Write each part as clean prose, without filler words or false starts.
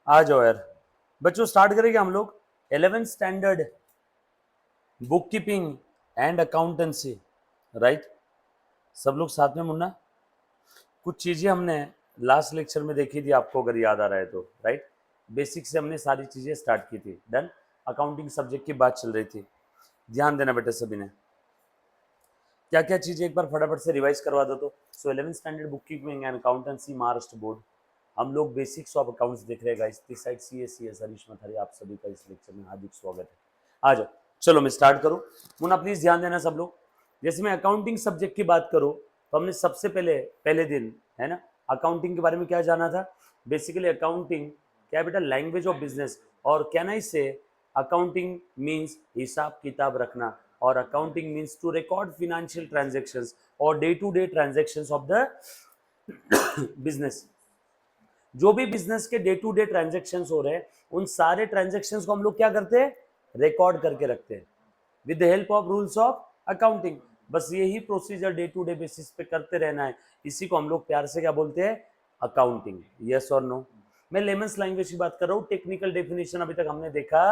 आ जाओ यार बच्चों, स्टार्ट करेंगे हम लोग 11th standard book keeping and accountancy. Right, सब लोग साथ में मुन्ना। कुछ चीजें हमने लास्ट लेक्चर में देखी थी, आपको अगर याद आ रहा है तो। राइट, बेसिक से हमने सारी चीजें स्टार्ट की थी। डन। अकाउंटिंग सब्जेक्ट की बात चल रही थी, ध्यान देना बेटे सभी ने। क्या क्या चीजें एक बार फटाफट से रिवाइज करवा दो तो। So 11th standard book keeping and accountancy Maharashtra board, हम लोग बेसिक्स ऑफ अकाउंट्स देख रहे हैं guys. This side CS Harish Mathari, आप सभी का इस लेक्चर में हार्दिक स्वागत है। आ जाओ, चलो मैं स्टार्ट करूं। मुन्ना प्लीज ध्यान देना सब लोग। जैसे मैं अकाउंटिंग सब्जेक्ट की बात करूं तो हमने सबसे पहले दिन है ना अकाउंटिंग के बारे में क्या जाना था। बेसिकली अकाउंटिंग क्या है बेटा, लैंग्वेज ऑफ बिजनेस। और can I say accounting means हिसाब किताब रखना, और accounting means to record financial transactions और day to day transactions of the business. जो भी बिजनेस के डे टू डे ट्रांजेक्शन्स हो रहे हैं, उन सारे ट्रांजेक्शन्स को हम लोग क्या करते हैं, रिकॉर्ड करके रखते हैं with the help of rules of accounting. बस यही procedure day to day basis पे करते रहना है। इसी को हम लोग प्यार से क्या बोलते हैं, अकाउंटिंग। यस और नो। मैं लेमन्स लैंग्वेज की बात कर रहा हूँ, टेक्निकल डेफिनेशन अभी तक हमने देखा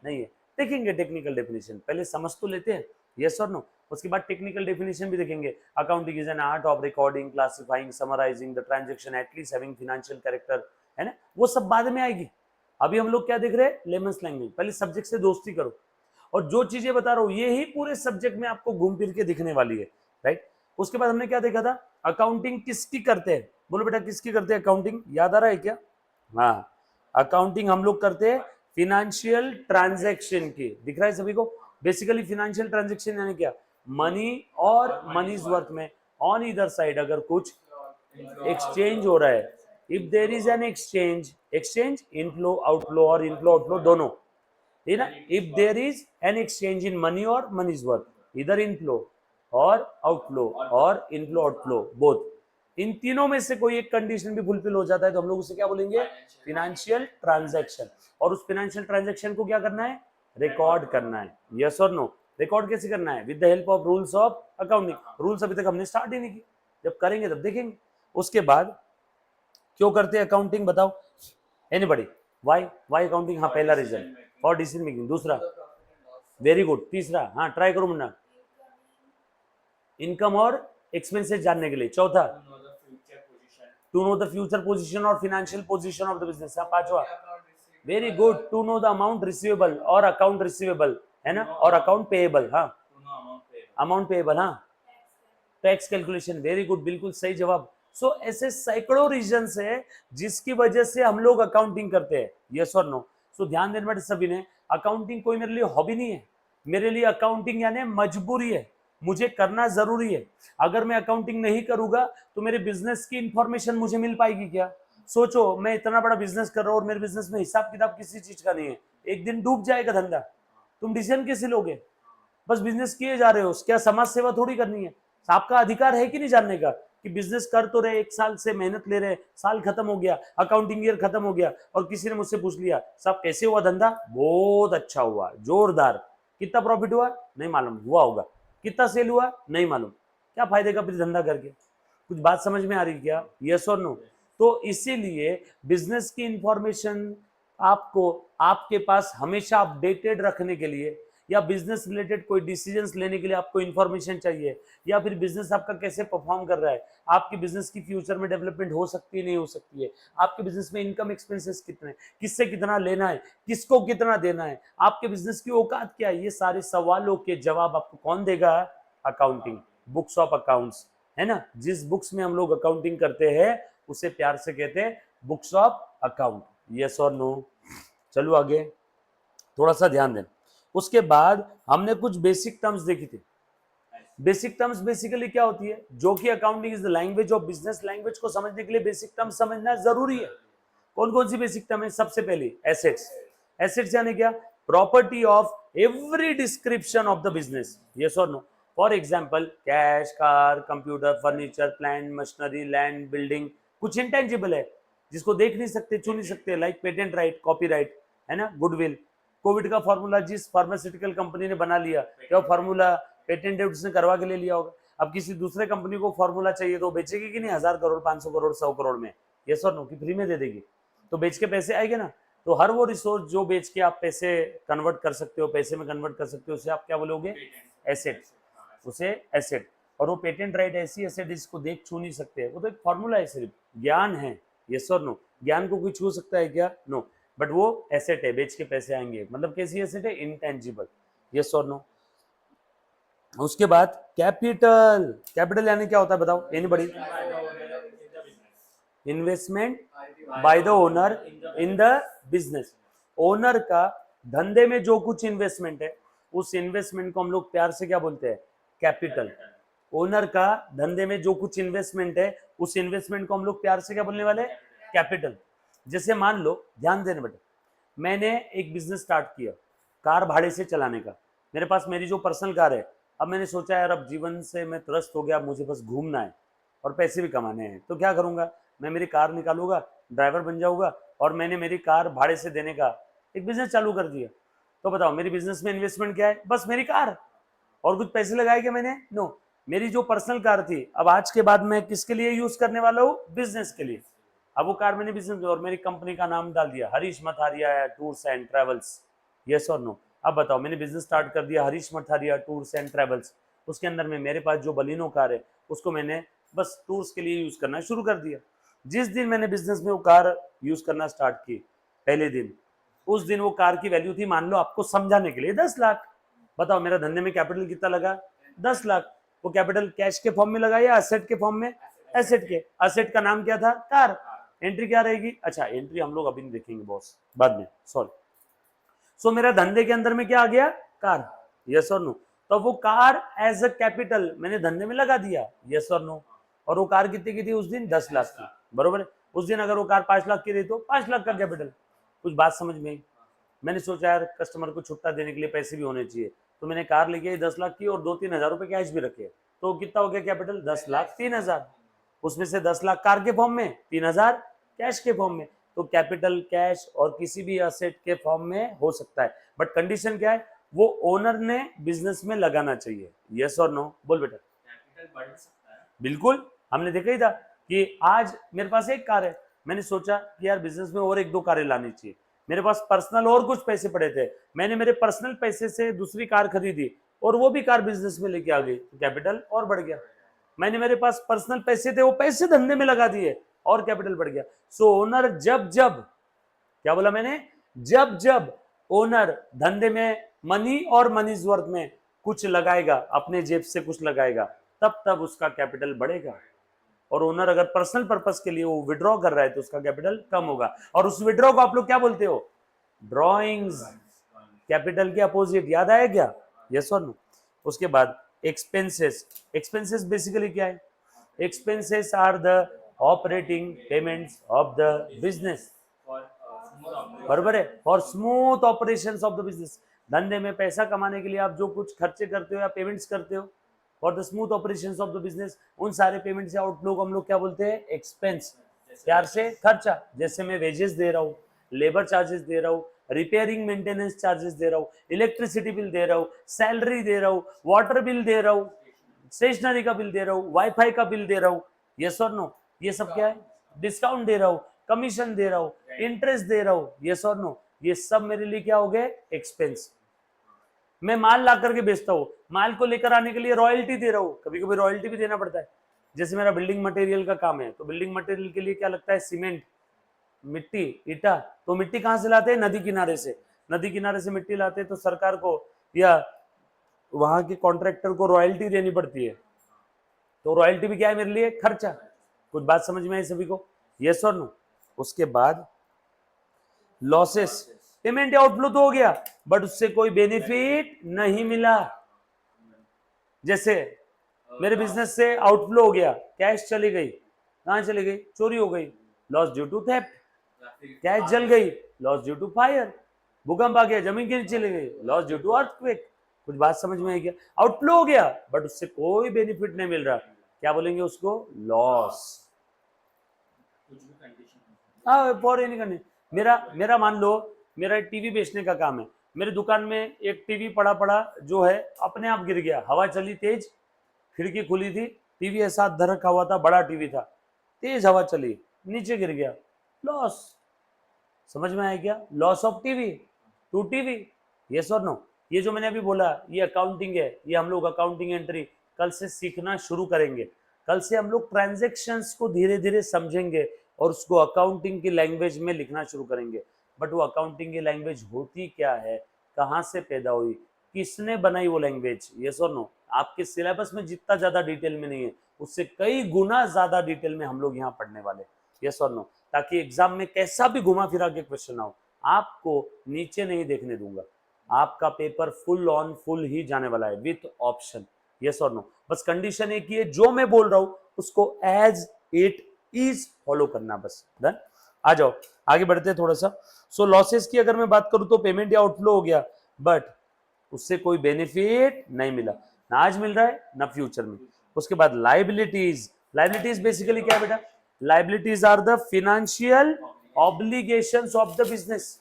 नहीं है। देखेंगे टेक्निकल डेफिनेशन, पहले समझ तो लेते हैं। यस और नो। उसके बाद टेक्निकल डेफिनेशन भी देखेंगे। Accounting is an art of recording, classifying, summarising the transaction at least having financial character, है ना। वो सब बाद में आएगी। अभी हम लोग क्या देख रहे हैं, लेमन्स लैंग्वेज। पहले सब्जेक्ट से दोस्ती करो, और जो चीजें बता रहा हूं ये ही पूरे सब्जेक्ट में आपको घूम फिर के दिखने वाली है। राइट। उसके बाद हमने क्या देखा था, अकाउंटिंग किसकी करते हैं, बोलो बेटा किसकी करते हैं अकाउंटिंग, याद आ रहा है क्या। हाँ, अकाउंटिंग हम लोग करते हैं फिनेंशियल ट्रांजैक्शन की। दिख रहा है सभी को। बेसिकली फिनेंशियल ट्रांजैक्शन यानी क्या, मनी और मनीज वर्थ में ऑन इधर साइड अगर कुछ एक्सचेंज हो रहा है, if there is an exchange inflow outflow, और इनफ्लो आउटफ्लो दोनों, ठीक है ना। If there is an exchange in money और मनीज वर्थ, इधर इनफ्लो और आउटफ्लो और इनफ्लो आउटफ्लो बोथ, इन तीनों में से कोई एक कंडीशन भी फुलफिल हो जाता है तो हम लोग उसे क्या बोलेंगे, फिनेंशियल ट्रांजैक्शन। और उस फिनेंशियल ट्रांजैक्शन को क्या करना है, रिकॉर्ड करना है। यस और नो। रिकॉर्ड कैसे करना है, with the help of rules of accounting. Rules अभी तक हमने स्टार्ट ही नहीं किया, जब करेंगे तब देखेंगे। उसके बाद क्यों करते हैं अकाउंटिंग, बताओ एनीबॉडी। वाई अकाउंटिंग, हाँ पहला रीजन फॉर डिसीजन मेकिंग। दूसरा, वेरी गुड। तीसरा, हाँ ट्राई करो मुन्ना, इनकम और एक्सपेंसेस जानने के लिए। चौथा, to know the future position और financial position of the business. पांचवा, very good, to know the amount receivable और अकाउंट रिसीवेबल, है ना, और अकाउंट पेएबल। हाँ, अमाउंट पेएबल, हाँ, टैक्स कैलकुलेशन। वेरी गुड, बिल्कुल सही जवाब। सो ऐसे सैकड़ों रीजंस है जिसकी वजह से हम लोग अकाउंटिंग करते हैं। यस और नो। सो ध्यान देना बेटे सभी ने, अकाउंटिंग कोई मेरे लिए हॉबी नहीं है, मेरे लिए अकाउंटिंग यानी मजबूरी है, मुझे करना जरूरी है। अगर मैं अकाउंटिंग नहीं करूंगा तो मेरे बिजनेस की इंफॉर्मेशन मुझे मिल पाएगी क्या। सोचो, मैं इतना बड़ा बिजनेस कर रहा हूं और मेरे बिजनेस में हिसाब किताब किसी चीज का नहीं है, एक दिन डूब जाएगा धंधा, तुम डिसीजन कैसे लोगे। बस बिजनेस किए जा रहे हो, क्या समाज सेवा थोड़ी करनी है। आपका अधिकार है कि नहीं जानने का कि बिजनेस कर तो रहे, एक साल से मेहनत ले रहे, साल खत्म हो गया, अकाउंटिंग ईयर खत्म हो गया, और किसी ने मुझसे पूछ लिया साहब कैसे हुआ धंधा, बहुत अच्छा हुआ, जोरदार, कितना प्रॉफिट हुआ नहीं मालूम, हुआ होगा, कितना सेल हुआ नहीं मालूम, क्या फायदे का फिर धंधा करके। कुछ बात समझ में आ रही क्या, यस और नो। तो इसीलिए बिजनेस की इंफॉर्मेशन आपको आपके पास हमेशा अपडेटेड रखने के लिए, या बिजनेस रिलेटेड कोई डिसीजंस लेने के लिए आपको इंफॉर्मेशन चाहिए, या फिर बिजनेस आपका कैसे परफॉर्म कर रहा है, आपके बिजनेस की फ्यूचर में डेवलपमेंट हो सकती है नहीं हो सकती है, आपके बिजनेस में इनकम एक्सपेंसेस कितने, किससे कितना लेना है, किसको कितना देना है, आपके बिजनेस की औकात क्या है, ये सारे सवालों के जवाब आपको कौन देगा, अकाउंटिंग, बुक्स ऑफ अकाउंट्स, है ना। जिस बुक्स में हम लोग अकाउंटिंग करते हैं उसे प्यार से कहते हैं बुक्स ऑफ अकाउंट। यस और नो। चलो आगे थोड़ा सा ध्यान दें। उसके बाद हमने कुछ बेसिक टर्म्स देखी थी। बेसिक टर्म्स बेसिकली क्या होती है, जो कि accounting is the language of business, language को समझने के लिए बेसिक टर्म्स समझना जरूरी है। कौन कौन सी बेसिक टर्म है, सबसे पहले एसेट्स। एसेट्स यानी क्या, property of every description of the business. Yes और no. For example cash, car, computer, furniture, plant, machinery, land, building. कुछ इंटेंजिबल है जिसको देख नहीं सकते, छू नहीं सकते, लाइक पेटेंट राइट, कॉपीराइट, है ना, गुडविल। कोविड का फॉर्मूला जिस फार्मास्यूटिकल कंपनी ने बना लिया, क्या फॉर्मूला पेटेंट उसने करवा के ले लिया होगा। अब किसी दूसरे कंपनी को फॉर्मूला चाहिए तो बेचेगी कि नहीं, 1000 करोड़, 500 करोड़, 100 करोड़ में, यस और नो, कि फ्री में दे देगी। तो बेच के पैसे आएंगे ना। तो हर वो रिसोर्स जो बेच के आप पैसे कन्वर्ट कर सकते हो, पैसे में कन्वर्ट कर सकते हो, उसे आप क्या बोलोगे? एसेट। उसे एसेट। और वो पेटेंट राइट ऐसी एसेट जिसको देख छू नहीं सकते, वो तो एक फॉर्मूला है, सिर्फ ज्ञान है। यस और नो? ज्ञान को कोई छू सकता है क्या? नो। बट वो एसेट है, बेच के पैसे आएंगे। मतलब कैसी एसेट है? इंटेंजिबल। यस और नो? उसके बाद कैपिटल। कैपिटल यानी क्या होता है बताओ? Anybody? Investment by the owner in the business. Owner का धंधे में जो कुछ इन्वेस्टमेंट है, उस इन्वेस्टमेंट को हम लोग प्यार से क्या बोलते हैं? कैपिटल। ओनर का धंधे में जो कुछ इन्वेस्टमेंट है, उस इन्वेस्टमेंट को हम लोग प्यार से क्या बोलने वाले? कैपिटल। जैसे मान लो, ध्यान देने बेटा, मैंने एक बिजनेस स्टार्ट किया कार भाड़े से चलाने का। मेरे पास मेरी जो पर्सनल कार है। अब मैंने सोचा यार अब जीवन से मैं त्रस्त हो गया, मुझे बस घूमना है और पैसे भी कमाने हैं, तो क्या करूंगा? मैं मेरी कार निकालूंगा, ड्राइवर बन जाऊंगा और मैंने मेरी कार भाड़े से देने का एक बिजनेस चालू कर दिया। तो बताओ मेरी बिजनेस में इन्वेस्टमेंट क्या है? बस मेरी कार। और कुछ पैसे लगाए क्या मैंने? नो। मेरी जो पर्सनल कार थी, अब आज के बाद मैं किसके लिए यूज करने वाला हूँ? बिजनेस के लिए। अब वो कार मैंने बिजनेस और मेरी कंपनी का नाम डाल दिया Harish Mathariya tours and travels. Yes और नो? अब बताओ मैंने बिजनेस स्टार्ट कर दिया Harish Mathariya tours and travels. उसके अंदर में मेरे पास जो बलिनो कार है, उसको मैंने बस टूर्स के लिए यूज करना शुरू कर दिया। जिस दिन मैंने बिजनेस में वो कार यूज करना स्टार्ट की, पहले दिन, उस दिन वो कार की वैल्यू थी, मान लो आपको समझाने के लिए, 10 लाख। बताओ मेरा धंधे में कैपिटल कितना लगा? 10 लाख। वो कैपिटल कैश के फॉर्म में लगा या एसेट के फॉर्म में? एसेट के। एसेट का नाम क्या था? कार। एंट्री क्या रहेगी? अच्छा एंट्री हम लोग अभी नहीं देखेंगे बॉस, बाद में, सॉरी। सो मेरा धंधे के अंदर में क्या आ गया? कार। यस और नो? तो वो कार एज अ कैपिटल मैंने धंधे में लगा दिया। यस और नो? और वो कार कितने की थी उस दिन? 10 लाख की। बरोबर है? उस दिन अगर वो कार 5 लाख की रही तो 5 लाख का कैपिटल। कुछ बात समझ में आई? मैंने सोचा यार कस्टमर को छुट्टा देने के लिए पैसे भी होने चाहिए, तो मैंने कार लेके आई 10 लाख की और 2-3 हजार रुपए कैश भी रखे। तो कितना हो गया कैपिटल? 10 लाख 3 हजार। उसमें से 10 लाख कार के फॉर्म में, 3 हजार कैश के फॉर्म में। तो कैपिटल कैश और किसी भी एसेट के फॉर्म में हो सकता है, बट कंडीशन क्या है? वो ओनर ने बिजनेस में लगाना चाहिए। यस और नो? बोल बेटा। कैपिटल बढ़ सकता है? बिल्कुल। हमने देखा ही था कि आज मेरे पास एक कार है, मैंने सोचा कि यार बिजनेस में और 1-2 कारें लानी चाहिए। मेरे पास पर्सनल और कुछ पैसे पड़े थे, मैंने मेरे पर्सनल पैसे से दूसरी कार खरीदी और वो भी कार बिजनेस में लेके आ गई, तो कैपिटल और बढ़ गया। मैंने मेरे पास पर्सनल पैसे थे, वो पैसे धंधे में लगा दिए और कैपिटल बढ़ गया। सो ओनर जब जब, क्या बोला मैंने? जब जब ओनर धंधे में मनी और मनीज वर्थ में कुछ लगाएगा, अपने जेब से कुछ लगाएगा, तब तब उसका कैपिटल बढ़ेगा। और ओनर अगर पर्सनल पर्पस के लिए वो विड्रॉ कर रहा है तो उसका कैपिटल कम होगा। और उस विड्रॉ को आप लोग क्या बोलते हो? ड्रॉइंग्स। कैपिटल के अपोजिट याद आया क्या? यस और नो? उसके बाद एक्सपेंसेस। एक्सपेंसेस बेसिकली क्या है? Expenses are the operating payments of the business. बराबर है? For smooth operation of the business. धंधे में पैसा कमाने के लिए आप जो कुछ खर्चे करते हो या पेमेंट्स करते हो, for the smooth operation of the business, उन सारे पेमेंट्स या आउटफ्लो को हम लोग क्या बोलते हैं? एक्सपेंस। प्यार से खर्चा। जैसे मैं वेजेस दे रहा हूँ, लेबर चार्जेस दे रहा हूँ, रिपेयरिंग मेंटेनेंस चार्जेस दे रहा हूँ, इलेक्ट्रिसिटी बिल दे रहा हूँ, सैलरी दे रहा हूँ, वाटर बिल दे रहा हूँ, स्टेशनरी का बिल दे रहा हूँ, वाईफाई का बिल दे रहा हूँ। यस और नो? ये सब क्या है? डिस्काउंट दे रहा हूँ, कमीशन दे रहा हूँ, इंटरेस्ट दे रहा हूँ। यस और नो? ये सब मेरे लिए क्या हो गए? एक्सपेंस। मैं माल ला करके बेचता हूँ, माल को लेकर आने के लिए रॉयल्टी दे रहा हूँ, कभी कभी रॉयल्टी भी देना पड़ता है। जैसे मेरा बिल्डिंग मटेरियल का काम है, तो बिल्डिंग मटेरियल के लिए क्या लगता है? सीमेंट, मिट्टी, ईटा। तो मिट्टी कहाँ से लाते हैं? नदी किनारे से। नदी किनारे से मिट्टी लाते हैं तो सरकार को या वहां के कॉन्ट्रैक्टर को रॉयल्टी देनी पड़ती है। तो रॉयल्टी भी क्या है मेरे लिए? खर्चा। कुछ बात समझ में आई सभी को? यस और नो? उसके बाद लॉसेस। पेमेंट आउटफ्लो तो हो गया, बट उससे कोई बेनिफिट नहीं मिला। जैसे मेरे बिजनेस से आउटफ्लो हो गया, कैश चली गई, कहां चली गई? चोरी हो गई, loss due to theft. Cash जल गई, लॉस ड्यू टू फायर। भूकंप आ गया, जमीन गिर चली गई, लॉस ड्यू टू अर्थक्वेक। कुछ बात समझ में आई क्या? आउटफ्लो हो गया बट उससे कोई बेनिफिट नहीं मिल रहा, क्या बोलेंगे उसको? लॉस। हाँ, फॉर एनी कंडीशन। मेरा मान लो मेरा टीवी बेचने का काम है, मेरे दुकान में एक टीवी पड़ा पड़ा जो है अपने आप गिर गया, हवा चली तेज, खिड़की खुली थी, टीवी ऐसा धर रखा हुआ था, बड़ा टीवी था, तेज हवा चली, नीचे गिर गया, लॉस। समझ में आया क्या? Loss of TV to TV, yes और नो? ये जो मैंने अभी बोला ये अकाउंटिंग है, ये हम लोग अकाउंटिंग एंट्री कल से सीखना शुरू करेंगे। कल से हम लोग ट्रांजैक्शंस को धीरे धीरे समझेंगे और उसको अकाउंटिंग की लैंग्वेज में लिखना शुरू करेंगे। बट वो अकाउंटिंग की लैंग्वेज होती क्या है, कहाँ से पैदा हुई, किसने बनाई वो लैंग्वेज, यस और नो? आपके सिलेबस में जितना ज्यादा डिटेल में नहीं है उससे कई गुना ज्यादा डिटेल में हम लोग यहाँ पढ़ने वाले, यस और नो? ताकि एग्जाम में कैसा भी घुमा फिरा के क्वेश्चन आओ आपको नीचे नहीं देखने दूंगा। आपका पेपर फुल ऑन फुल ही जाने वाला है विथ ऑप्शन, यस और नो? बस कंडीशन एक ही है, जो मैं बोल रहा हूं उसको एज इट इज फॉलो करना, बस डन। आ जाओ आगे बढ़ते हैं थोड़ा सा। सो लॉसेस की अगर मैं बात करूं तो पेमेंट या आउटफ्लो हो गया, बट उससे कोई बेनिफिट नहीं मिला, ना आज मिल रहा है ना फ्यूचर में। उसके बाद लाइबिलिटीज, लाइबिलिटीज बेसिकली क्या है बेटा? Liabilities are the financial obligations of the business.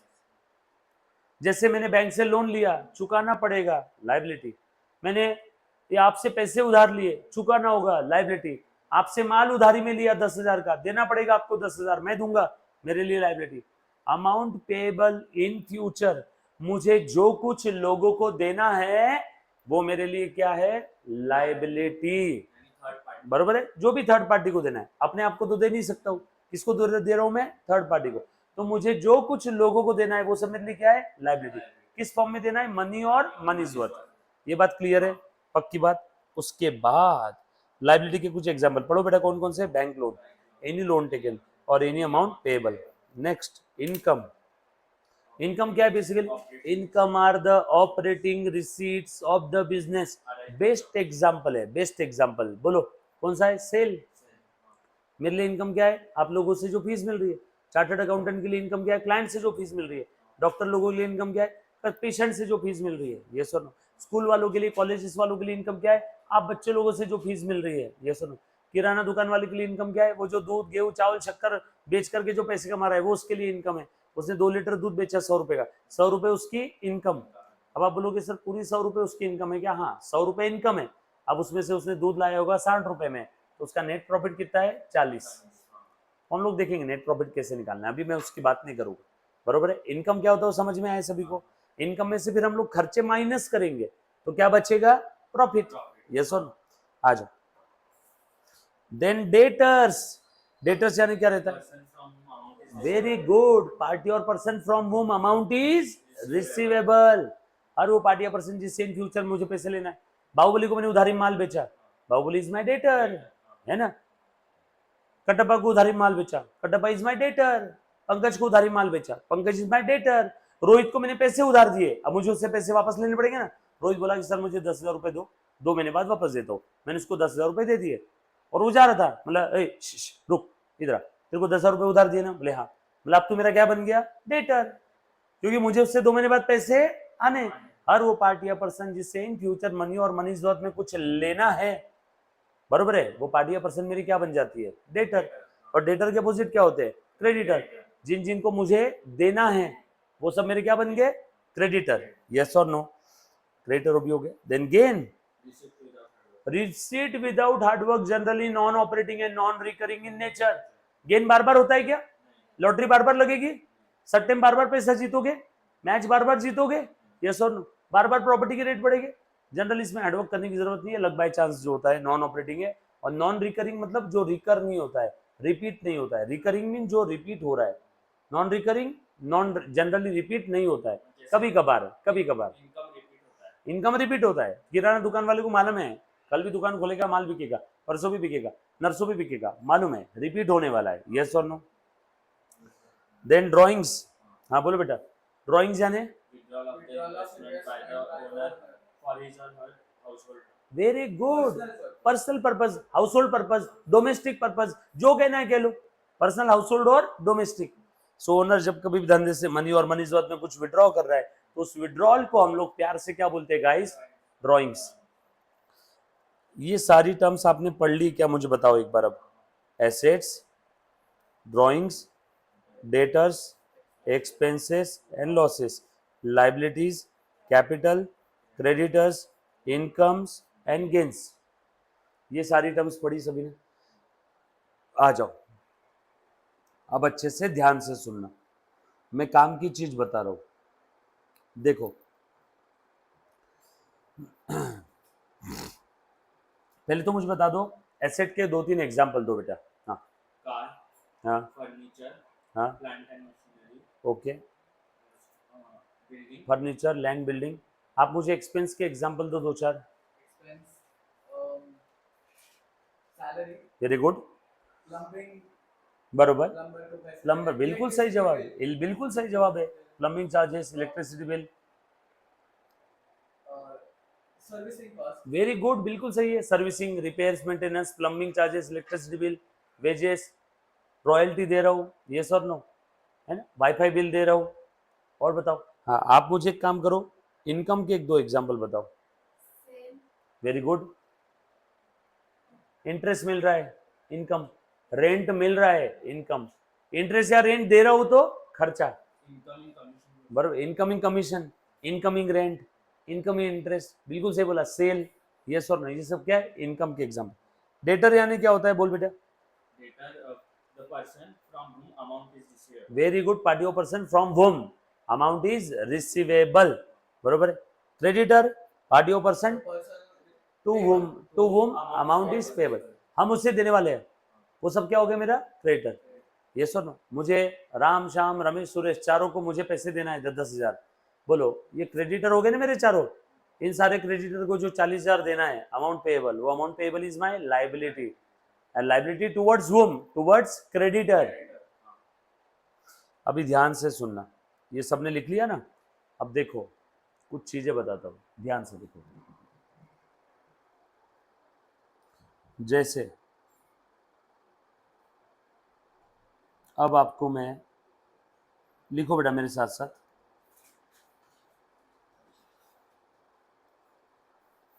जैसे मैंने बैंक से लोन लिया, चुकाना पड़ेगा, लाइबिलिटी। मैंने ये आपसे पैसे उधार लिए, चुकाना होगा, लाइबिलिटी। आपसे माल उधारी में लिया 10,000 का, देना पड़ेगा आपको 10,000, मैं दूंगा, मेरे लिए liability. Amount payable in future, मुझे जो कुछ लोगों को देना है वो मेरे लिए क्या है? लाइबिलिटी। बरोबर है? जो भी थर्ड पार्टी को देना है, अपने आप को तो दे नहीं सकता हूं, किसको दे रहा हूं मैं? थर्ड पार्टी को। तो मुझे जो कुछ लोगों को देना है वो सब मेरे लिए क्या है? लाइबिलिटी। किस फॉर्म में देना है? मनी और मनी इज वर्थ। ये बात क्लियर है? पक्की बात। उसके बाद लाइबिलिटी के कुछ एग्जांपल पढ़ो बेटा, कौन कौन से? Bank loan, any loan taken और any amount payable. Next income. Income क्या है basically? Income are the operating receipts of the business. Best example है, बेस्ट एग्जांपल बोलो कौन सा है? सेल। मेरे लिए इनकम क्या है? आप लोगों से जो फीस मिल रही है। चार्टर्ड अकाउंटेंट के लिए इनकम क्या है? क्लाइंट से जो फीस मिल रही है। डॉक्टर लोगों के लिए इनकम क्या है? पेशेंट से जो फीस मिल रही है, ये सुनो। स्कूल वालों के लिए, कॉलेजेस वालों के लिए इनकम क्या है? आप बच्चे लोगों से जो फीस मिल रही है, ये सुनो। किराना दुकान वाले के लिए इनकम क्या है? वो जो दूध गेहूं चावल शक्कर बेच करके जो पैसे कमा रहा है वो उसके लिए इनकम है। उसने 2 लीटर दूध बेचा 100 रुपए का, 100 रुपए उसकी इनकम। अब आप बोलोगे सर पूरी 100 रुपए उसकी इनकम है क्या? हाँ, 100 रुपए इनकम है। अब उसमें से उसने दूध लाया होगा 60 रुपए में, तो उसका नेट प्रॉफिट कितना है? 40। हम लोग देखेंगे नेट प्रॉफिट कैसे निकालना है, अभी मैं उसकी बात नहीं करूंगा। बरोबर है? इनकम क्या होता है समझ में आया सभी को? इनकम में से फिर हम लोग खर्चे माइनस करेंगे तो क्या बचेगा? प्रॉफिट, यस और नो? आ जाओ। Then debtors. डेटर्स यानी क्या रहता है? वेरी गुड, पार्टी और person from whom amount is receivable. और वो पार्टी या पर्सन जिससे इन फ्यूचर मुझे पैसे लेना है। बाहुबली को मैंने उधारी माल बेचा, बाहुबली इज माई डेटर, है ना? कटप्पा को उधारी माल बेचा, Kattappa is my debtor. Pankaj को उधारी माल बेचा, Pankaj is my debtor. Rohit को मैंने पैसे उधार दिए, अब मुझे उससे पैसे वापस लेने पड़ेंगे ना। रोहित बोला कि सर मुझे 10,000 रुपए दो, 2 महीने बाद वापस देता हूँ। मैंने उसको 10,000 रुपए दे दिए और वो जा रहा था, मतलब रुक इधर, तेरे को 10,000 रुपए उधार दिए ना? बोले हाँ। बोला अब तू मेरा क्या बन गया? डेटर, क्योंकि मुझे उससे 2 महीने बाद पैसे आने। हर वो पार्टी या पर्सन जिससे इन फ्यूचर मनी और मनी जरूरत में कुछ लेना है, बरोबर है, वो पार्टी या पर्सन मेरी क्या बन जाती है? डेटर। और डेटर के अपोजिट क्या होते हैं? क्रेडिटर। जिन जिनको मुझे देना है वो सब मेरे क्या बन गए? क्रेडिटर, यस और नो? क्रेडिटर भी हो गए। Then gain, receipt without hard work, generally non operating and non recurring in nature. Gain बार बार होता है क्या? लॉटरी बार बार लगेगी? सट्टे में बार बार पैसा जीतोगे? मैच बार बार जीतोगे? यस और नो? बार बार प्रॉपर्टी के रेट बढ़ेंगे? जनरली इसमें हार्डवर्क करने की जरूरत नहीं है, लक बाय चांस जो होता है नॉन ऑपरेटिंग है। और नॉन रिकरिंग मतलब जो रिकर नहीं होता है, रिपीट नहीं होता है। रिकरिंग मीन जो रिपीट हो रहा है, non recurring non generally repeat नहीं होता है, कभी कभार, कभी कभार इनकम रिपीट होता है। किराना दुकान वाले को मालूम है कल भी दुकान खोलेगा, माल बिकेगा, परसों भी बिकेगा, नरसों भी बिकेगा, मालूम है रिपीट होने वाला है, यस और नो? Then drawings. हाँ बोलो बेटा, ड्रॉइंग्स यानी? Very good, personal purpose, house hold purpose, domestic purpose, जो कहना है कह लो, पर्सनल, हाउस होल्ड और डोमेस्टिक। सो ओनर जब कभी भी धंधे से मनी और मनी जरूरत में कुछ विड्रॉ कर रहा है तो उस विड्रॉल को हम लोग प्यार से क्या बोलते हैं गाइस? ड्रॉइंग्स। ये सारी टर्म्स आपने पढ़ ली क्या मुझे बताओ एक बार अब? Assets, drawings, debtors, expenses and losses, liabilities, capital, creditors, incomes and gains. ये सारी टर्म्स पढ़ी सभी ने? आ जाओ अब अच्छे से ध्यान से सुनना। मैं काम की चीज बता रहा हूं, देखो पहले तो मुझे बता दो, एसेट के 2-3 एग्जाम्पल दो बेटा। हाँ कार, हाँ फर्नीचर, हाँ plant and machinery, okay, building, furniture, land, building. आप मुझे एक्सपेंस के एग्जाम्पल दो 2-4। Expense, salary, very good, plumbing, बरोबर, प्लम्बर को पैसे प्लम्बर, देना, बिल्कुल सही इलेक्ट्रिसिटी जवाब, बिल, बिल्कुल सही जवाब है। प्लम्बिंग चार्जेस, इलेक्ट्रिसिटी बिल, और सर्विसिंग कॉस्ट, वेरी गुड, बिल्कुल सही है। Servicing, repairs, maintenance, plumbing charges, electricity bill, wages, royalty दे रहा हूँ, ये सर नो, है ना, वाईफाई बिल दे रहा हूँ। और बताओ, हाँ आप मुझे एक काम करो, इनकम के 1-2 एग्जाम्पल बताओ। वेरी गुड, इंटरेस्ट मिल रहा है, इनकम, रेंट मिल रहा है, इनकम, इंटरेस्ट या रेंट दे रहा हूं तो खर्चा, इनकमिंग कमीशन, बराबर, incoming commission, incoming rent, incoming interest, बिल्कुल सही बोला, सेल, यस और नहीं, ये सब क्या है, इनकम के एग्जाम्पल। डेटर यानी क्या होता है, बोल बेटा। Debtor, the person from whom amount is receivable, very good, party of person from whom amount is receivable, बरोबर है। Creditor, party of person the person to whom amount is payable, हम उससे देने वाले हैं, वो सब क्या हो गया मेरा, क्रेडिटर। ये सुनो, मुझे राम श्याम रमेश सुरेश चारों को मुझे पैसे देना है 10,000, बोलो ये क्रेडिटर हो गए ना मेरे चारों। इन सारे क्रेडिटर को जो 40,000 देना है अमाउंट पेएबल, वो amount payable is my liability, and liability towards home, towards creditor. अभी ध्यान से सुनना, ये सबने लिख लिया ना। अब देखो कुछ चीजें बताता हूँ, ध्यान से देखो। जैसे अब आपको मैं, लिखो बेटा मेरे साथ साथ,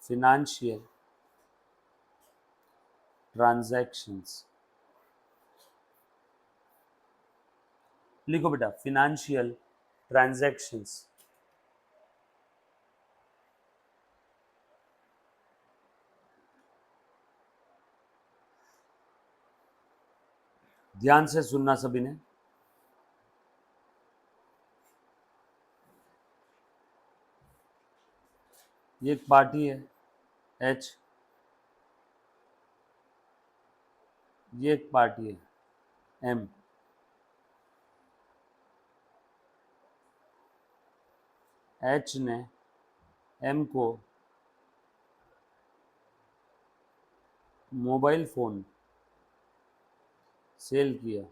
फिनेंशियल ट्रांजैक्शंस, लिखो बेटा फिनेंशियल ट्रांजैक्शंस। ध्यान से सुनना सभी ने, ये एक पार्टी है एच, ये एक पार्टी है एम, एच ने एम को मोबाइल फोन सेल किया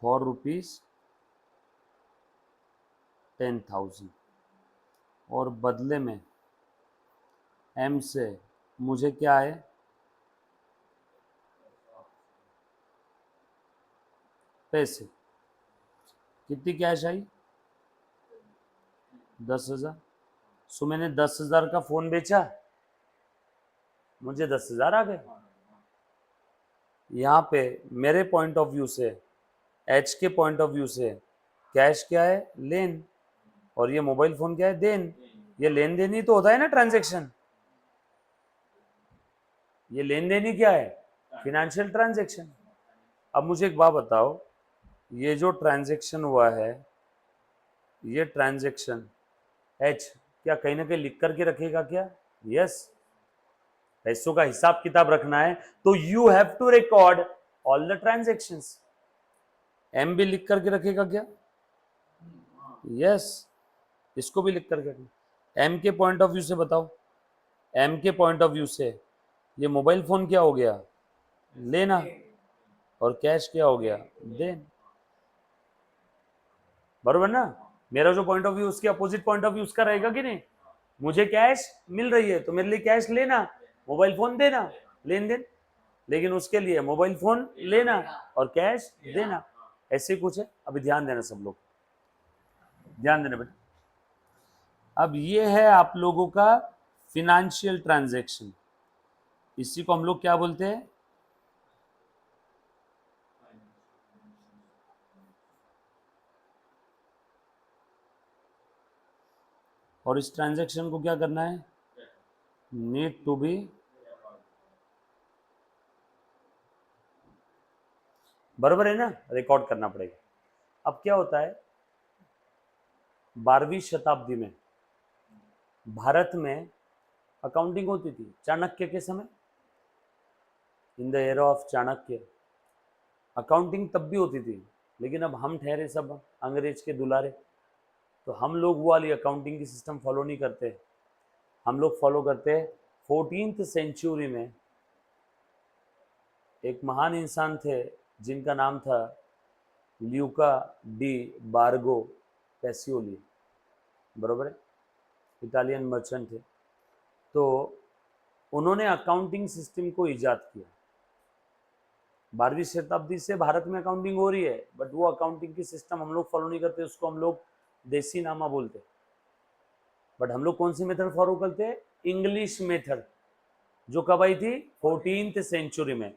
फॉर ₹10,000, और बदले में एम से मुझे क्या है, पैसे। कितनी कैश आई, 10,000। सो मैंने 10,000 का फोन बेचा, मुझे 10,000 आ गए। यहाँ पे मेरे पॉइंट ऑफ व्यू से, एच के पॉइंट ऑफ व्यू से, कैश क्या है, लेन, और ये मोबाइल फोन क्या है, देन। ये लेन देन ही तो होता है ना, ट्रांजैक्शन, ये लेन देन ही क्या है, फिनेंशियल ट्रांजैक्शन। अब मुझे एक बात बताओ, ये जो ट्रांजैक्शन हुआ है, ये ट्रांजैक्शन एच क्या कहीं ना कहीं लिख करके रखेगा क्या, यस, पैसों का हिसाब किताब रखना है तो you have to record all the transactions. एम भी लिख करके रखेगा क्या, यस, इसको भी लिख करके रखेगा। एम के पॉइंट ऑफ व्यू से बताओ, एम के पॉइंट ऑफ व्यू से ये मोबाइल फोन क्या हो गया, लेना, और कैश क्या हो गया, देन, बरोबर ना। मेरा जो पॉइंट ऑफ व्यू उसके अपोजिट पॉइंट ऑफ व्यू उसका रहेगा कि नहीं, मुझे कैश मिल रही है तो मेरे लिए कैश लेना, मोबाइल फोन देना, लेन देन, लेकिन उसके लिए मोबाइल फोन लेना और कैश देना, ऐसे कुछ है। अभी ध्यान देना सब लोग, ध्यान देना बेटा। अब ये है आप लोगों का फिनेंशियल ट्रांजैक्शन, इसी को हम लोग क्या बोलते हैं, और इस ट्रांजैक्शन को क्या करना है, नीड टू बी बराबर है ना, रिकॉर्ड करना पड़ेगा। अब क्या होता है, 12वीं शताब्दी में भारत में अकाउंटिंग होती थी चाणक्य के समय, in the era of Chanakya accounting तब भी होती थी, लेकिन अब हम ठहरे सब अंग्रेज के दुलारे, तो हम लोग वो वाली अकाउंटिंग की सिस्टम फॉलो नहीं करते। हम लोग फॉलो करते हैं 14th सेंचुरी में एक महान इंसान थे जिनका नाम था ल्यूका डी बार्गो पैसियोली, बरोबर है, इटालियन मर्चेंट थे। तो उन्होंने अकाउंटिंग सिस्टम को इजाद किया। 12वीं शताब्दी से भारत में अकाउंटिंग हो रही है, बट वो अकाउंटिंग की सिस्टम हम लोग फॉलो नहीं करते, उसको हम लोग देसी नामा बोलते। बट हम लोग कौन सी मेथड फॉलो करते हैं, इंग्लिश मेथड, जो कब आई थी 14th सेंचुरी में,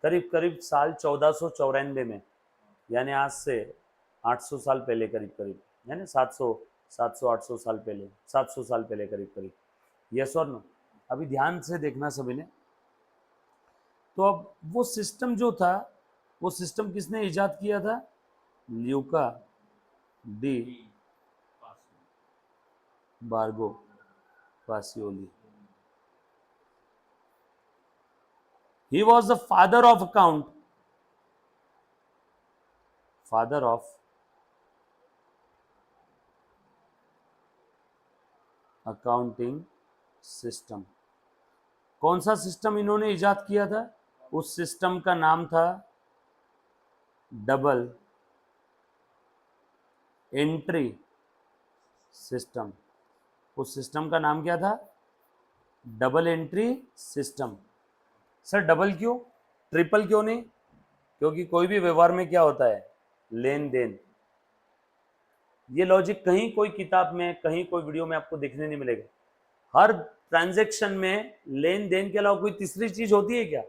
करीब करीब साल 1494 में, यानी आज से 800 साल पहले करीब करीब, यानी 700 साल पहले, 700 साल पहले करीब करीब। यस और नो? अभी ध्यान से देखना सभी ने। तो अब वो सिस्टम जो था, वो सिस्टम किसने इजाद किया था, Luca di Borgo Pacioli. He was the father of accounting system. कौन सा सिस्टम इन्होंने इजाद किया था, उस सिस्टम का नाम था डबल एंट्री सिस्टम। उस सिस्टम का नाम क्या था, double entry system. Sir double क्यों, ट्रिपल क्यों नहीं? क्योंकि कोई भी व्यवहार में क्या होता है, लेन देन। ये लॉजिक कहीं कोई किताब में, कहीं कोई वीडियो में आपको देखने नहीं मिलेगा। हर ट्रांजैक्शन में लेन देन के अलावा कोई तीसरी चीज होती है क्या?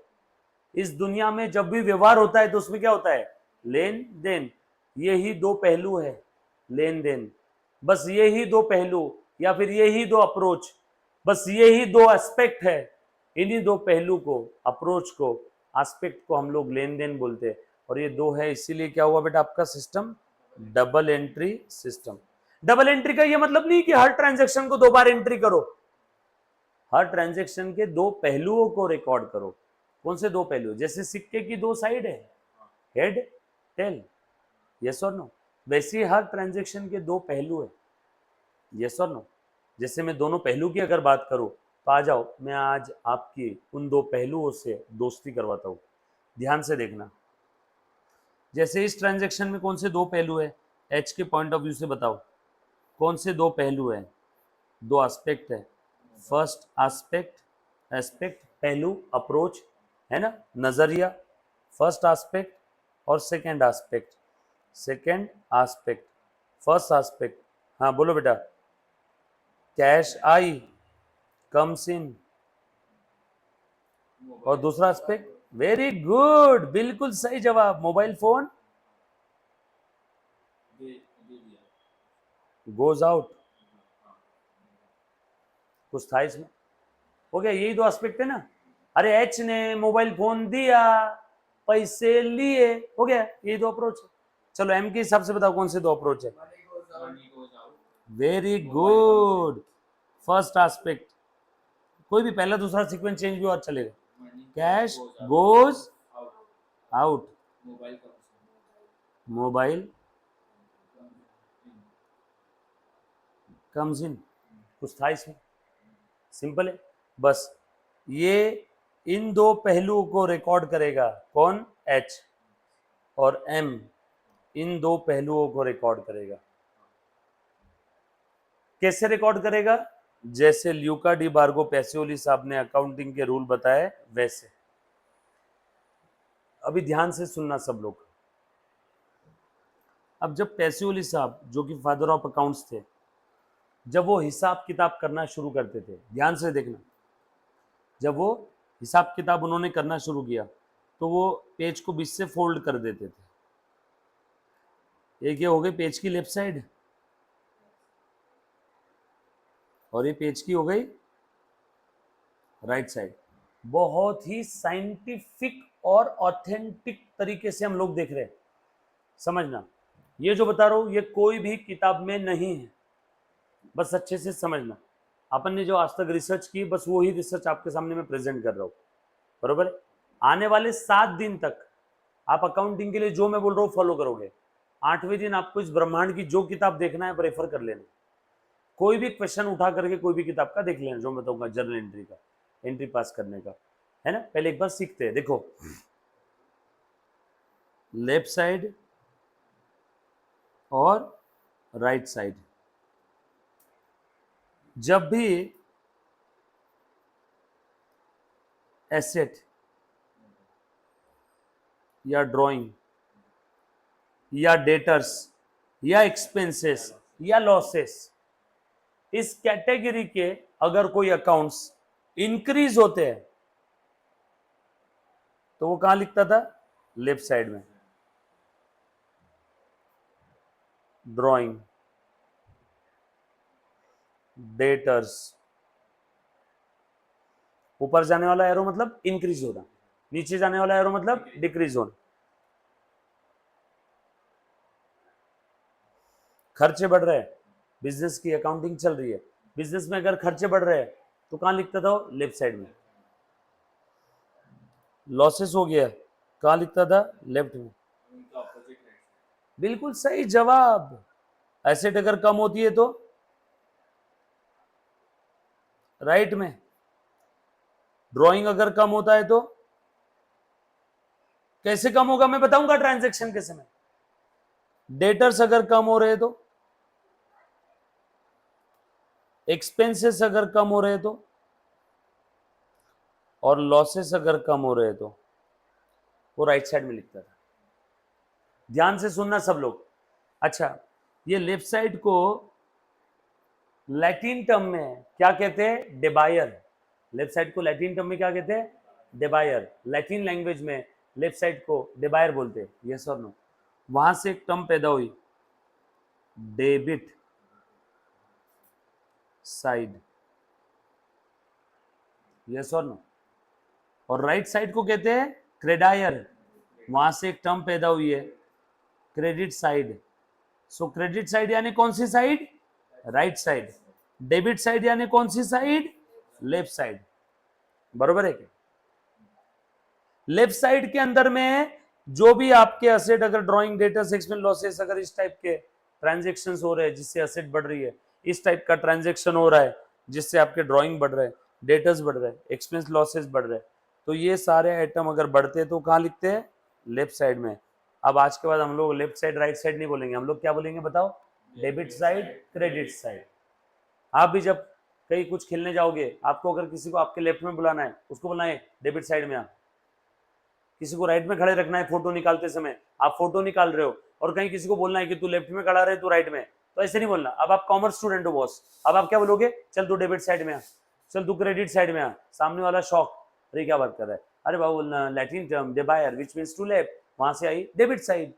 इस दुनिया में जब भी व्यवहार होता है तो उसमें क्या होता है, लेन देन। यही दो पहलू है लेन देन, बस यही दो पहलू, या फिर यही दो अप्रोच, बस यही दो एस्पेक्ट है। इन्हीं दो पहलू को, अप्रोच को, एस्पेक्ट को हम लोग लेन देन बोलते हैं। और ये दो है, इसीलिए क्या हुआ बेटा आपका system, double entry system. Double entry का ये मतलब नहीं कि हर ट्रांजैक्शन को 2 बार एंट्री करो, हर ट्रांजैक्शन के 2 पहलुओं को रिकॉर्ड करो। कौन से 2 पहलू, जैसे सिक्के की 2 साइड है, हेड टेल, यस और नो, वैसे ही हर ट्रांजैक्शन के 2 पहलू है, यस और नो। जैसे मैं दोनों पहलू की अगर बात करूं, तो आ जाओ, मैं आज आपकी उन 2 पहलुओं से दोस्ती करवाता हूं। ध्यान से देखना, जैसे इस ट्रांजैक्शन में कौन से 2 पहलू है, एच के पॉइंट ऑफ व्यू से बताओ, कौन से 2 पहलू है, 2 एस्पेक्ट है। फर्स्ट एस्पेक्ट, एस्पेक्ट पहलू, अप्रोच है ना, नजरिया, फर्स्ट एस्पेक्ट, और second aspect, second aspect. First aspect, हाँ बोलो बेटा, कैश आई कम्स इन, और दूसरा एस्पेक्ट, वेरी गुड, बिल्कुल सही जवाब, मोबाइल फोन गोज आउट। कुछ था इसमें, हो गया, यही 2 एस्पेक्ट है ना। अरे एच ने मोबाइल फोन दिया, पैसे लिए, हो गया, यही 2 अप्रोच है। चलो एम के हिसाब से बताओ कौन से 2 अप्रोच है। वेरी गुड, फर्स्ट एस्पेक्ट, कोई भी पहला दूसरा सीक्वेंस चेंज भी और चलेगा, cash goes out, mobile comes in. कुछ था इसमें, सिंपल है, बस ये इन 2 पहलुओं को रिकॉर्ड करेगा कौन, एच, और एम इन 2 पहलुओं को रिकॉर्ड करेगा। कैसे रिकॉर्ड करेगा, जैसे ल्यूका डी बार्गो पैसियोली साहब ने अकाउंटिंग के रूल बताए वैसे। अभी ध्यान से सुनना सब लोग। अब जब पैसियोली साहब, जो कि फादर ऑफ अकाउंट्स थे, जब वो हिसाब किताब करना शुरू करते थे, ध्यान से देखना, जब वो हिसाब किताब उन्होंने करना शुरू किया, तो वो पेज को बीच से फोल्ड कर देते थे। एक ये हो गई पेज की लेफ्ट साइड, और ये पेज की हो गई राइट साइड। बहुत ही साइंटिफिक और ऑथेंटिक तरीके से हम लोग देख रहे हैं। समझना, ये जो बता रहा हूं ये कोई भी किताब में नहीं है, बस अच्छे से समझना। अपन ने जो आज तक रिसर्च की बस वही रिसर्च आपके सामने मैं प्रेजेंट कर रहा हूँ, बरोबर है। आने वाले 7 दिन तक आप अकाउंटिंग के लिए जो मैं बोल रहा हूँ फॉलो करोगे। 8वें दिन आपको इस ब्रह्मांड की जो किताब देखना है प्रेफर कर लेना, कोई भी क्वेश्चन उठा करके कोई भी किताब का देख लेना जो मैं बताऊंगा, जर्नल एंट्री का, एंट्री पास करने का, है ना। पहले एक बार सीखते हैं। देखो, लेफ्ट साइड और राइट साइड, जब भी एसेट या ड्राइंग या डेटर्स या एक्सपेंसेस या लॉसेस, इस कैटेगरी के अगर कोई अकाउंट्स इंक्रीज होते हैं तो वो कहां लिखता था? लेफ्ट साइड में। ड्राइंग, डेटर्स, ऊपर जाने वाला एरो मतलब इंक्रीज होना, नीचे जाने वाला एरो मतलब डिक्रीज होना। खर्चे बढ़ रहे हैं, बिजनेस की अकाउंटिंग चल रही है, बिजनेस में अगर खर्चे बढ़ रहे हैं तो कहां लिखता था? लेफ्ट साइड में। लॉसेस हो गया, कहां लिखता था? लेफ्ट में। उनका ऑपोजिट है। बिल्कुल सही जवाब। एसेट अगर कम होती है तो राइट में, ड्राइंग अगर कम होता है तो कैसे कम होगा मैं बताऊंगा ट्रांजैक्शन के समय। डेटर्स अगर कम हो रहे तो, एक्सपेंसेस अगर कम हो रहे तो, और लॉसेस अगर कम हो रहे तो वो राइट साइड में लिखता था। ध्यान से सुनना सब लोग। अच्छा, ये लेफ्ट साइड को लैटिन टर्म में क्या कहते हैं? डेबायर। लेफ्ट साइड को लैटिन टर्म में क्या कहते हैं? डेबायर। लैटिन लैंग्वेज में लेफ्ट साइड को डेबायर बोलते हैं। यस और नो? वहां से एक टर्म पैदा हुई, डेबिट साइड। यस और नो? और राइट साइड को कहते हैं क्रेडायर। वहां से एक टर्म पैदा हुई है, credit side. So credit side यानी कौन सी side? Right side. Debit side यानी कौन सी साइड? Left side. बरोबर है क्या? लेफ्ट साइड के अंदर में जो भी आपके असेट, अगर ड्राइंग, डेटर्स, एक्सपेंस, लॉसेस, अगर इस टाइप के ट्रांजैक्शंस हो रहे हैं जिससे असेट बढ़ रही है, इस टाइप का ट्रांजैक्शन हो रहा है जिससे आपके ड्राइंग बढ़ रहे हैं, डेटर्स बढ़ रहे हैं, एक्सपेंस लॉसेस बढ़ रहे हैं, तो ये सारे आइटम अगर बढ़ते हैं तो कहाँ लिखते हैं? लेफ्ट साइड में। अब आज के बाद हम लोग लेफ्ट साइड राइट साइड नहीं बोलेंगे, हम लोग क्या बोलेंगे बताओ? Debit side, credit side. आप भी जब कहीं कुछ खेलने जाओगे, आपको अगर किसी को आपके लेफ्ट में बुलाना है, उसको बोलना है डेबिट साइड में आ। किसी को राइट में खड़े रखना है फोटो निकालते समय, आप फोटो निकाल रहे हो और कहीं किसी को बोलना है कि तू लेफ्ट में खड़ा रहे, तू राइट में, तो ऐसे नहीं बोलना। अब आप कॉमर्स स्टूडेंट हो बॉस, अब आप क्या बोलोगे? चल तू डेबिट साइड में आ, चल तू क्रेडिट साइड में आ। सामने वाला शॉक, अरे क्या बात कर रहा है? अरे बाबू, Latin term debere which means to left, वहां से आई debit side.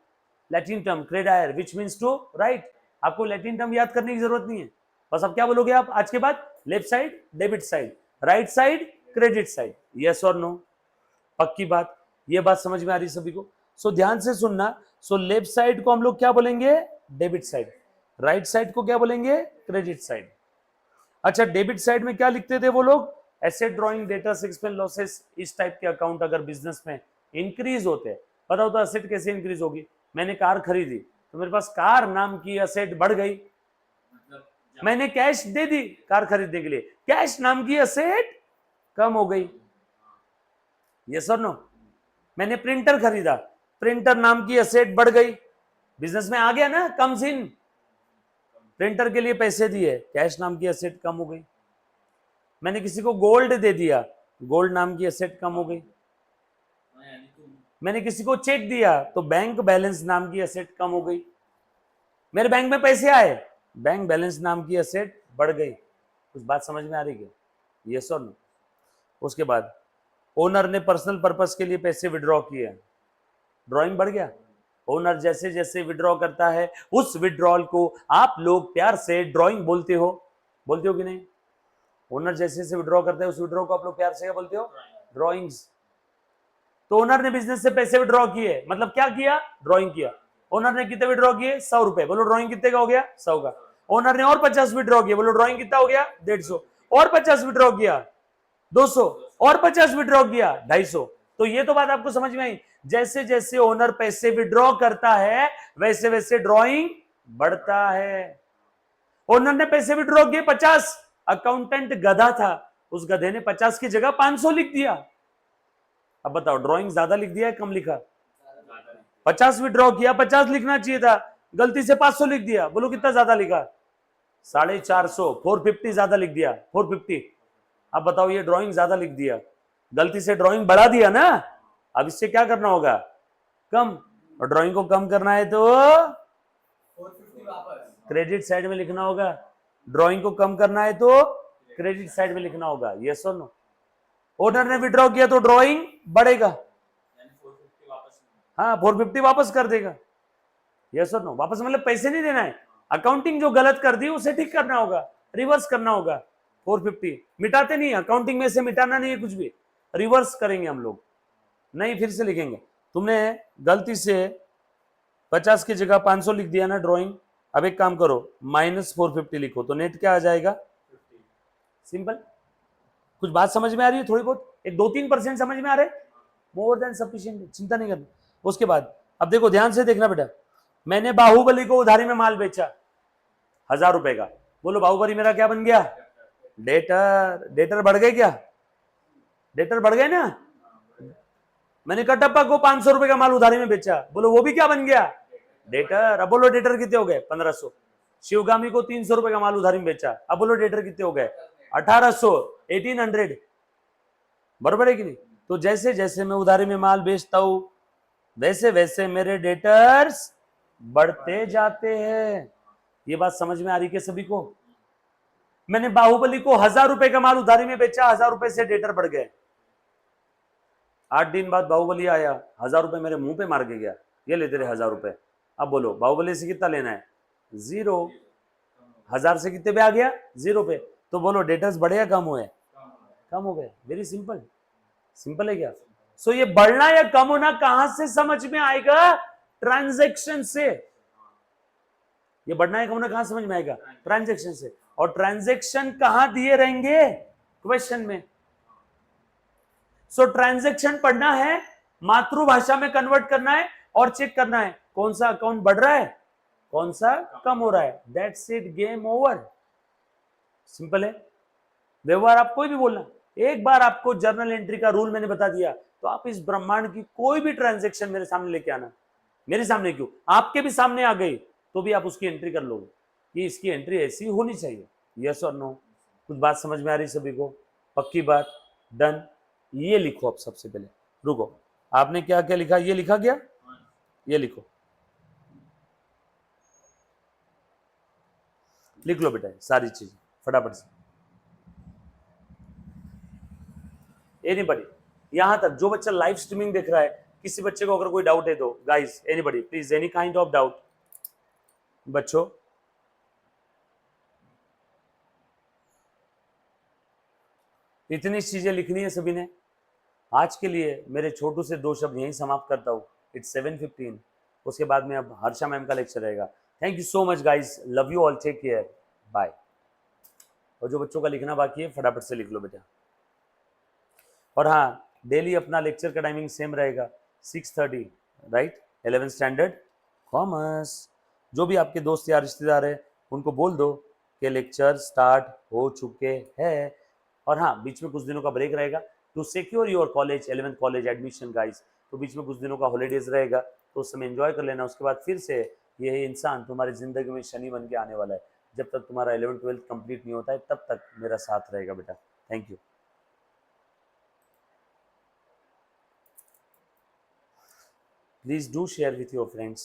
Latin term credere which means to right. आपको लैटिन टर्म याद करने की जरूरत नहीं है, बस अब क्या बोलोगे आप आज के बाद? Left side debit side, right side credit side. Yes और नो? पक्की बात? ये बात समझ में आ रही सभी को? सो ध्यान से सुनना। सो लेफ्ट साइड को हम लोग क्या बोलेंगे? Debit side. राइट साइड को क्या बोलेंगे? Credit side. अच्छा, डेबिट साइड में क्या लिखते थे वो लोग? Asset, drawing, debtors, expense, losses, इस टाइप के अकाउंट अगर बिजनेस में इंक्रीज होते हैं। बताओ तो एसेट कैसे इंक्रीज होगी? मैंने कार खरीदी तो मेरे पास कार नाम की एसेट बढ़ गई, मतलब मैंने कैश दे दी कार खरीदने के लिए, कैश नाम की एसेट कम हो गई। यस और नो? मैंने प्रिंटर खरीदा, प्रिंटर नाम की एसेट बढ़ गई, बिजनेस में आ गया ना, कम्स इन। प्रिंटर के लिए पैसे दिए, कैश नाम की एसेट कम हो गई। मैंने किसी को गोल्ड दे दिया, गोल्ड नाम की एसेट कम हो गई। यानी तुम मैंने किसी को चेक दिया तो बैंक बैलेंस नाम की एसेट कम हो गई। मेरे बैंक में पैसे आए, बैंक बैलेंस नाम की एसेट बढ़ गई। कुछ बात समझ में आ रही है? यस और नो? उसके बाद ओनर ने पर्सनल पर्पस के लिए पैसे विड्रॉ किए, ड्राइंग बढ़ गया। ओनर जैसे जैसे विड्रॉ करता है उस विड्रॉल को आप लोग प्यार से ड्राइंग बोलते हो कि नहीं? ओनर जैसे जैसे विड्रॉ करता है उस विड्रॉ को आप लोग प्यार से क्या बोलते हो? ड्राइंग्स। तो ओनर ने बिजनेस से पैसे विड्रॉ किए, मतलब क्या किया, ड्रॉइंग किया। ओनर ने कितने विड्रॉ किए, 100 रुपए, बोलो ड्रॉइंग कितने का हो गया, 100 का। ओनर ने और 50 विड्रॉ किए, बोलो ड्रॉइंग कितना हो गया, 150। और 50 विड्रॉ किया, 200। और 50 विड्रॉ किया, 250। तो ये तो बात आपको समझ में आई। जैसे जैसे ओनर पैसे विड्रॉ करता है वैसे वैसे ड्रॉइंग बढ़ता है। ओनर ने पैसे विड्रॉ किए 50, अकाउंटेंट गधा था, उस गधे ने 50 की जगह 500 लिख दिया। अब बताओ ड्रॉइंग ज्यादा लिख दिया है कम लिखा, 50 विड्रॉ किया, 50 लिखना चाहिए था, गलती से 500 लिख दिया, बोलो कितना ज्यादा लिखा, 450, 450 ज्यादा लिख दिया, 450। अब बताओ ये ड्राइंग ज्यादा लिख दिया, गलती से ड्राइंग बढ़ा दिया ना, अब इससे क्या करना होगा, कम। और ड्राइंग को कम करना है तो 450 वापस क्रेडिट साइड में लिखना होगा। ड्राइंग को कम करना है तो क्रेडिट साइड में लिखना होगा, यस और नो। ओनर ने विड्रॉ किया तो ड्राइंग बढ़ेगा, यानी 450 वापस हाँ 450 वापस कर देगा, यस और नो। वापस मतलब पैसे नहीं देना है, अकाउंटिंग जो गलत कर दी उसे ठीक करना होगा, रिवर्स करना होगा। 450 मिटाते नहीं, अकाउंटिंग में से मिटाना नहीं है कुछ भी, रिवर्स करेंगे हम लोग, नहीं फिर से लिखेंगे। तुमने गलती से 50 की जगह 500 लिख दिया ना ड्राइंग, अब एक काम करो -450 लिखो तो नेट क्या आ जाएगा, 50 सिंपल। कुछ बात समझ में आ रही है, थोड़ी बहुत, एक 2-3% समझ में आ रहा है, मोर देन सफिशिएंट, चिंता नहीं करना। उसके बाद अब देखो ध्यान से देखना बेटा, मैंने बाहुबली को उधारी में माल बेचा 1000 रुपए का, बोलो बाहुबली मेरा क्या बन गया, डेटर। डेटर बढ़ गए क्या, डेटर बढ़ गए ना। मैंने कटप्पा को 500 रुपए का माल उधारी में बेचा, बोलो वो भी क्या बन गया, डेटर। अब बोलो डेटर कितने हो गए, 1500। शिवगामी को 300 रुपए का माल उधारी में बेचा, अब बोलो डेटर कितने हो गए, 1800, 1800, बराबर है कि नहीं। तो जैसे जैसे मैं उधारी में माल बेचता हूं वैसे वैसे मेरे डेटर्स बढ़ते जाते हैं। ये बात समझ में आ रही है सभी को। मैंने बाहुबली को 1000 रुपए का माल उधारी में बेचा, 1000 रुपए से डेटर बढ़ गए। 8 दिन बाद बाहुबली आया, 1000 रुपए मेरे मुंह पे मार के गया, ये ले तेरे 1000 रुपए। अब बोलो बाहुबली से कितना लेना है, 0। 1000 से कितने पे आ गया, 0 पे। तो बोलो डेटर्स बढ़े या कम हुए, कम हो गए। वेरी सिंपल, सिंपल है क्या। सो ये बढ़ना या कम होना कहां से समझ में आएगा, ट्रांजैक्शन से। ये बढ़ना या कम होना कहां समझ में आएगा, ट्रांजैक्शन से। और ट्रांजैक्शन कहां दिए रहेंगे, क्वेश्चन में। सो ट्रांजैक्शन पढ़ना है, मातृभाषा में कन्वर्ट करना है और चेक करना है कौन सा अकाउंट बढ़ रहा है कौन सा कम हो रहा है, that's it, game over. Simple है। व्यवहार आप कोई भी बोलना, एक बार आपको जर्नल एंट्री का रूल मैंने बता दिया तो आप इस ब्रह्मांड की कोई भी ट्रांजैक्शन मेरे सामने लेके आना, मेरे सामने क्यों, आपके भी सामने आ गई तो भी आप उसकी एंट्री कर लोगे कि इसकी एंट्री ऐसी होनी चाहिए, यस और नो। कुछ बात समझ में आ रही सभी को, पक्की बात, डन। ये लिखो अब सबसे पहले, रुको, आपने क्या क्या लिखा, ये लिखा क्या, ये लिखो, लिख लो बेटा सारी चीज फटाफट से। एनीबडी यहां तक जो बच्चा लाइव स्ट्रीमिंग देख रहा है, किसी बच्चे को अगर कोई डाउट है तो guys, anybody please, any kind of doubt बच्चों। इतनी चीजें लिखनी है सभी ने। आज के लिए मेरे छोटू से 2 शब्द यहीं समाप्त करता हूँ, इट्स 7:15, उसके बाद में अब हर्षा मैम का लेक्चर रहेगा। Thank you so much guys, love you all, take care, bye. और जो बच्चों का लिखना बाकी है फटाफट से लिख लो बेटा। और हाँ, डेली अपना लेक्चर का टाइमिंग सेम रहेगा 6:30, राइट, 11th स्टैंडर्ड कॉमर्स। जो भी आपके दोस्त या रिश्तेदार है उनको बोल दो कि लेक्चर स्टार्ट हो चुके हैं। और हाँ, बीच में कुछ दिनों का ब्रेक रहेगा to secure your college 11th college admission guys. तो बीच में कुछ दिनों का हॉलीडेज रहेगा तो उस समय एंजॉय कर लेना। उसके बाद फिर से यही इंसान तुम्हारी जिंदगी में शनि बन के आने वाला है। जब तक तुम्हारा 11th 12th कंप्लीट नहीं होता है तब तक मेरा साथ रहेगा बेटा। Thank you. Please do share with your friends.